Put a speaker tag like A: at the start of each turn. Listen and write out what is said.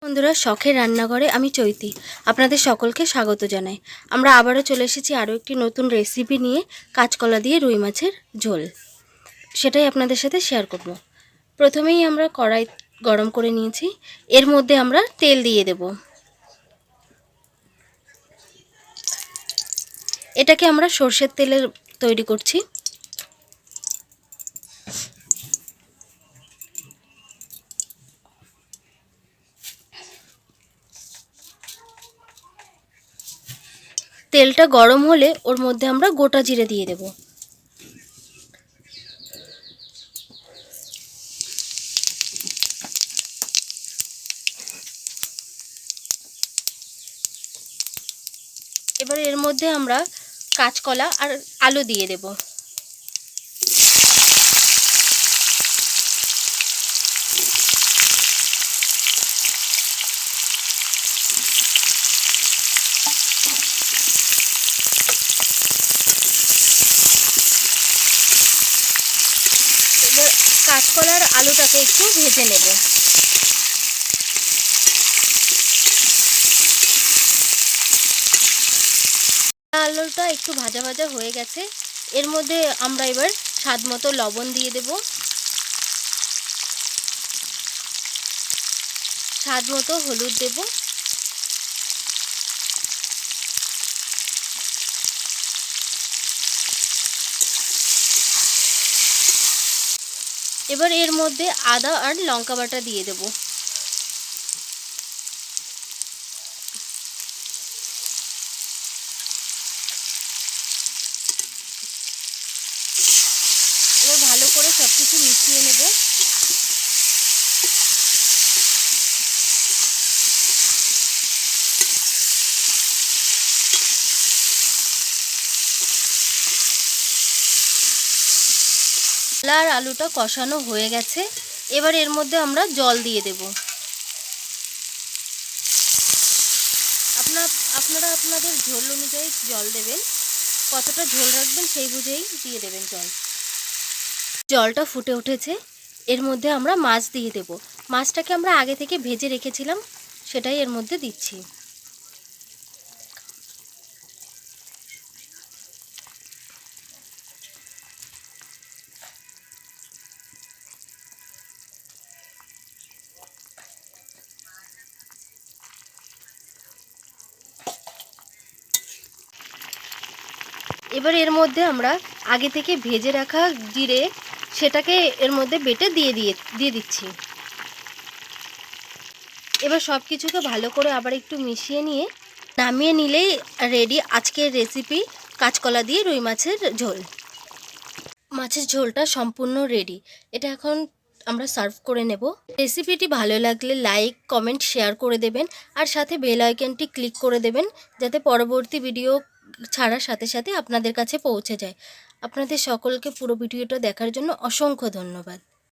A: বন্ধুরা, শখের রান্নাঘরে আমি চৈতি আপনাদের সকলকে স্বাগত জানাই। আমরা আবারও চলে এসেছি আরও একটি নতুন রেসিপি নিয়ে, কাঁচকলা দিয়ে রুই মাছের ঝোল। সেটাই আপনাদের সাথে শেয়ার করব। প্রথমেই আমরা কড়াই গরম করে নিয়েছি, এর মধ্যে আমরা তেল দিয়ে দেব। এটাকে আমরা সর্ষের তেলের তৈরি করছি। তেলটা গরম হলে ওর মধ্যে আমরা গোটা জিরে দিয়ে দেব। এবার এর মধ্যে আমরা কাঁচকলা আর আলু দিয়ে দেব। এবার কাঁচকলার আলুটাকে একটু ভেজে নেব। আলুটা একটু ভাজা ভাজা হয়ে গেছে, এর মধ্যে আমরা এবার স্বাদ মতো লবণ দিয়ে দেব, স্বাদ মতো হলুদ দেব, এবার এর মধ্যে আদা আর লঙ্কা বাটা দিয়ে দেব। এবার ভালো করে সব কিছু মিশিয়ে নেব। আর আলুটা কষানো হয়ে গেছে, এবার এর মধ্যে আমরা জল দিয়ে দেব। আপনারা আপনাদের ঝোল অনুযায়ী জল দেবেন, কতটা ঝোল রাখবেন সেই বুঝেই দিয়ে দেবেন জল। জলটা ফুটে উঠেছে, এর মধ্যে আমরা মাছ দিয়ে দেব। মাছটাকে আমরা আগে থেকে ভেজে রেখেছিলাম, সেটাই এর মধ্যে দিচ্ছি। এবার এর মধ্যে আমরা আগে থেকে ভেজে রাখা জিরে, সেটাকে এর মধ্যে বেটে দিয়ে দিচ্ছি। এবার সব কিছুকে ভালো করে আবার একটু মিশিয়ে নিয়ে নামিয়ে নিলেই রেডি আজকের রেসিপি, কাঁচকলা দিয়ে রুই মাছের ঝোল। মাছের ঝোলটা সম্পূর্ণ রেডি, এটা এখন আমরা সার্ভ করে নেব। রেসিপিটি ভালো লাগলে লাইক, কমেন্ট, শেয়ার করে দেবেন, আর সাথে বেল আইকনটি ক্লিক করে দেবেন, যাতে পরবর্তী ভিডিও ছাড়ার সাথে সাথে আপনাদের কাছে পৌঁছে যায়। আপনাদের সকলকে পুরো ভিডিওটা দেখার জন্য অসংখ্য ধন্যবাদ।